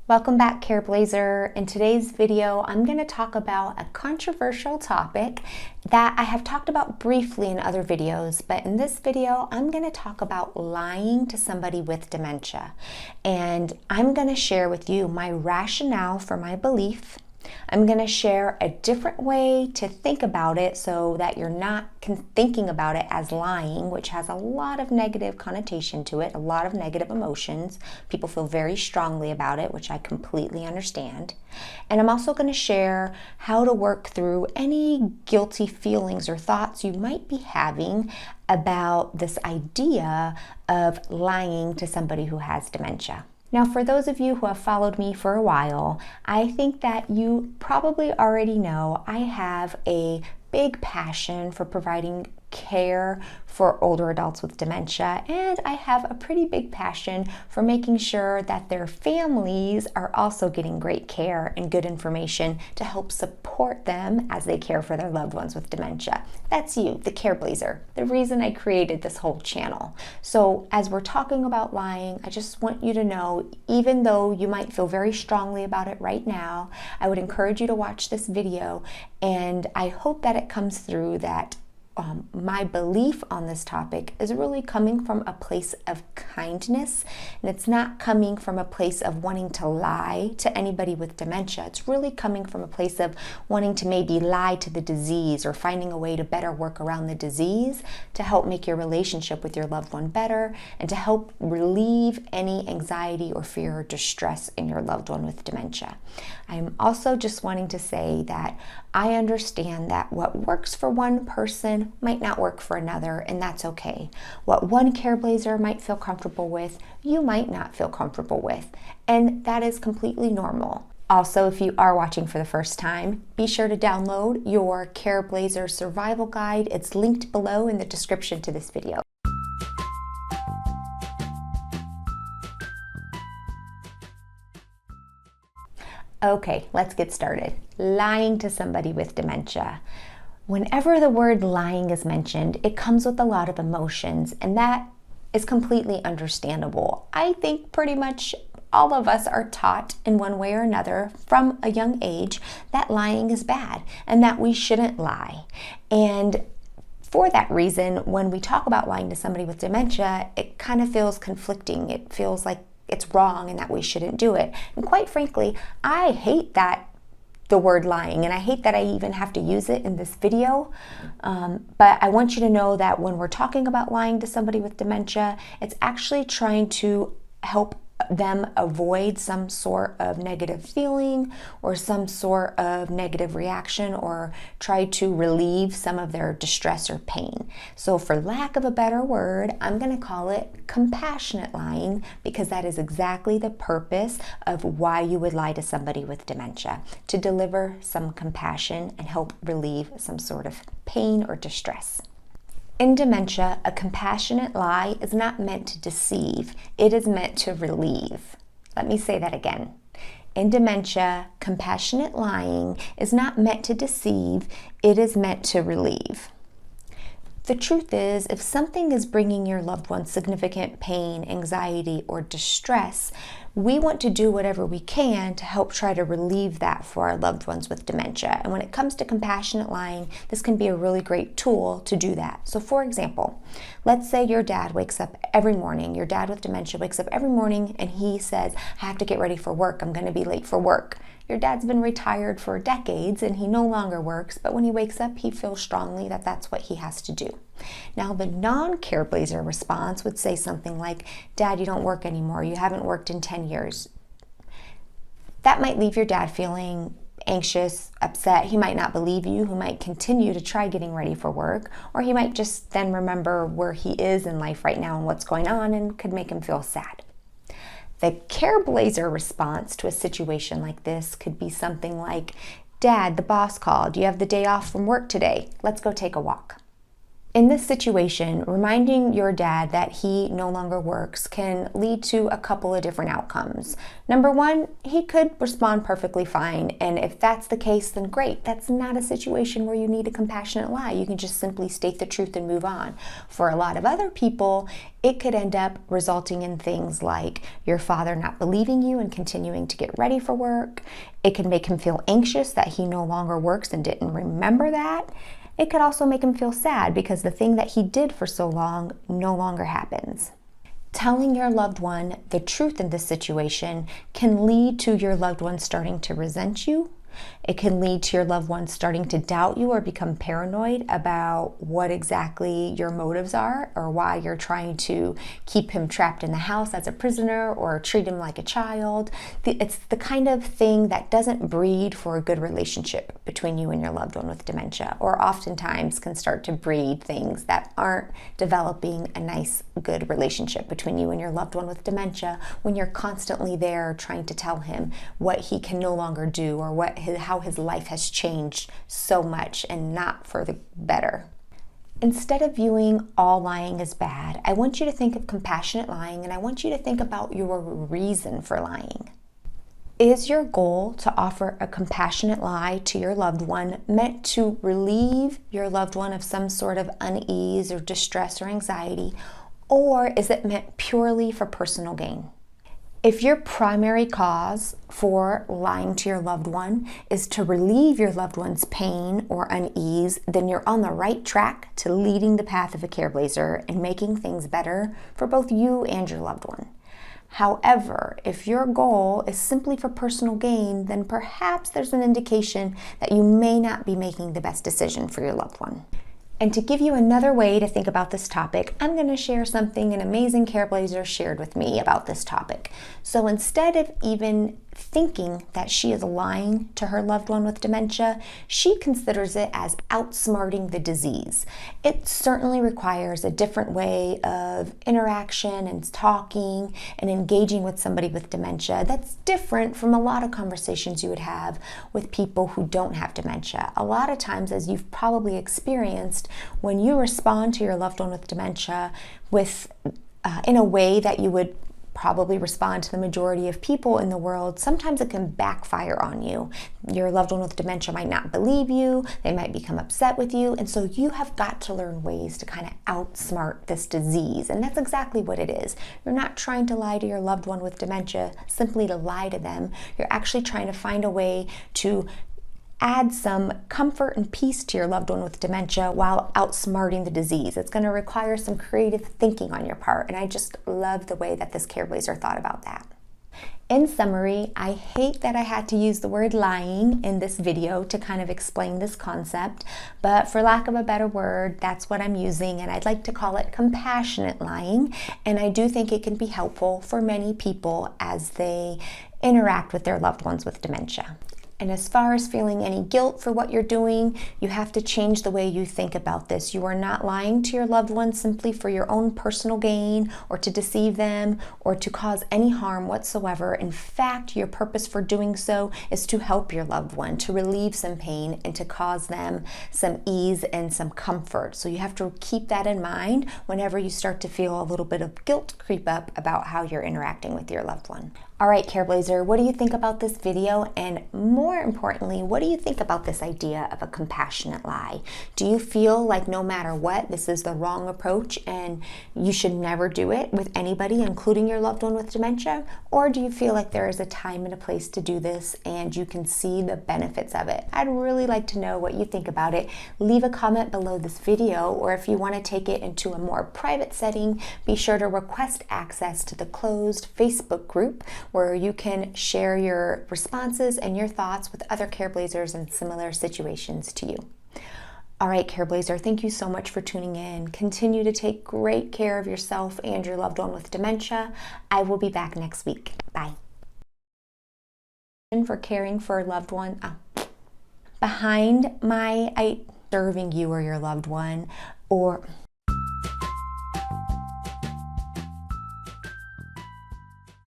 Welcome back, Careblazer. In today's video, I'm going to talk about a controversial topic that I have talked about briefly in other videos, but in this video, I'm going to talk about lying to somebody with dementia. And I'm going to share with you my rationale for my belief. I'm going to share a different way to think about it so that you're not thinking about it as lying, which has a lot of negative connotation to it, a lot of negative emotions. People feel very strongly about it, which I completely understand. And I'm also going to share how to work through any guilty feelings or thoughts you might be having about this idea of lying to somebody who has dementia. Now, for those of you who have followed me for a while, I think that you probably already know I have a big passion for providing care for older adults with dementia, and I have a pretty big passion for making sure that their families are also getting great care and good information to help support them as they care for their loved ones with dementia. That's you, the Careblazer, the reason I created this whole channel. So as we're talking about lying, I just want you to know, even though you might feel very strongly about it right now, I would encourage you to watch this video, and I hope that it comes through that my belief on this topic is really coming from a place of kindness, and it's not coming from a place of wanting to lie to anybody with dementia. It's really coming from a place of wanting to maybe lie to the disease or finding a way to better work around the disease to help make your relationship with your loved one better and to help relieve any anxiety or fear or distress in your loved one with dementia. I'm also just wanting to say that I understand that what works for one person might not work for another, and that's okay. What one Careblazer might feel comfortable with, you might not feel comfortable with, and that is completely normal. Also, if you are watching for the first time, be sure to download your Careblazer survival guide. It's linked below in the description to this video. Okay, let's get started. Lying to somebody with dementia. Whenever the word lying is mentioned, it comes with a lot of emotions, and that is completely understandable. I think pretty much all of us are taught in one way or another from a young age that lying is bad and that we shouldn't lie. And for that reason, when we talk about lying to somebody with dementia, it kind of feels conflicting. It feels like it's wrong and that we shouldn't do it. And quite frankly, I hate the word lying, and I hate that I even have to use it in this video. But I want you to know that when we're talking about lying to somebody with dementia, it's actually trying to help them avoid some sort of negative feeling or some sort of negative reaction, or try to relieve some of their distress or pain. So for lack of a better word, I'm going to call it compassionate lying, because that is exactly the purpose of why you would lie to somebody with dementia, to deliver some compassion and help relieve some sort of pain or distress. In dementia, a compassionate lie is not meant to deceive, it is meant to relieve. Let me say that again. In dementia, compassionate lying is not meant to deceive, it is meant to relieve. The truth is, if something is bringing your loved one significant pain, anxiety, or distress, we want to do whatever we can to help try to relieve that for our loved ones with dementia. And when it comes to compassionate lying, this can be a really great tool to do that. So for example, let's say your dad wakes up every morning, your dad with dementia wakes up every morning and he says, I have to get ready for work, I'm going to be late for work. Your dad's been retired for decades and he no longer works, but when he wakes up, he feels strongly that that's what he has to do. Now, the non-Careblazer response would say something like, Dad, you don't work anymore. You haven't worked in 10 years. That might leave your dad feeling anxious, upset. He might not believe you. He might continue to try getting ready for work, or he might just then remember where he is in life right now and what's going on, and could make him feel sad. The Careblazer response to a situation like this could be something like, Dad, the boss called. You have the day off from work today. Let's go take a walk. In this situation, reminding your dad that he no longer works can lead to a couple of different outcomes. Number one, he could respond perfectly fine, and if that's the case, then great. That's not a situation where you need a compassionate lie. You can just simply state the truth and move on. For a lot of other people, it could end up resulting in things like your father not believing you and continuing to get ready for work. It can make him feel anxious that he no longer works and didn't remember that. It could also make him feel sad because the thing that he did for so long no longer happens. Telling your loved one the truth in this situation can lead to your loved one starting to resent you. It can lead to your loved one starting to doubt you or become paranoid about what exactly your motives are or why you're trying to keep him trapped in the house as a prisoner or treat him like a child. It's the kind of thing that doesn't breed for a good relationship between you and your loved one with dementia, or oftentimes can start to breed things that aren't developing a nice, good relationship between you and your loved one with dementia when you're constantly there trying to tell him what he can no longer do or how his life has changed so much and not for the better. Instead of viewing all lying as bad, I want you to think of compassionate lying, and I want you to think about your reason for lying. Is your goal to offer a compassionate lie to your loved one meant to relieve your loved one of some sort of unease or distress or anxiety, or is it meant purely for personal gain? If your primary cause for lying to your loved one is to relieve your loved one's pain or unease, then you're on the right track to leading the path of a Careblazer and making things better for both you and your loved one. However, if your goal is simply for personal gain, then perhaps there's an indication that you may not be making the best decision for your loved one. And to give you another way to think about this topic, I'm going to share something an amazing Careblazer shared with me about this topic. So instead of even thinking that she is lying to her loved one with dementia, she considers it as outsmarting the disease. It certainly requires a different way of interaction and talking and engaging with somebody with dementia that's different from a lot of conversations you would have with people who don't have dementia. A lot of times, as you've probably experienced, when you respond to your loved one with dementia in a way that you would probably respond to the majority of people in the world, sometimes it can backfire on you. Your loved one with dementia might not believe you, they might become upset with you, and so you have got to learn ways to kind of outsmart this disease, and that's exactly what it is. You're not trying to lie to your loved one with dementia simply to lie to them. You're actually trying to find a way to add some comfort and peace to your loved one with dementia while outsmarting the disease. It's going to require some creative thinking on your part, and I just love the way that this Careblazer thought about that. In summary, I hate that I had to use the word lying in this video to kind of explain this concept, but for lack of a better word, that's what I'm using, and I'd like to call it compassionate lying, and I do think it can be helpful for many people as they interact with their loved ones with dementia. And as far as feeling any guilt for what you're doing, you have to change the way you think about this. You are not lying to your loved one simply for your own personal gain or to deceive them or to cause any harm whatsoever. In fact, your purpose for doing so is to help your loved one, to relieve some pain and to cause them some ease and some comfort. So you have to keep that in mind whenever you start to feel a little bit of guilt creep up about how you're interacting with your loved one. All right, Careblazer, what do you think about this video? And more importantly, what do you think about this idea of a compassionate lie? Do you feel like no matter what, this is the wrong approach and you should never do it with anybody, including your loved one with dementia? Or do you feel like there is a time and a place to do this and you can see the benefits of it? I'd really like to know what you think about it. Leave a comment below this video, or if you want to take it into a more private setting, be sure to request access to the closed Facebook group where you can share your responses and your thoughts with other Careblazers in similar situations to you. All right, Careblazer, thank you so much for tuning in. Continue to take great care of yourself and your loved one with dementia. I will be back next week. Bye. For caring for a loved one, behind my serving you or your loved one, or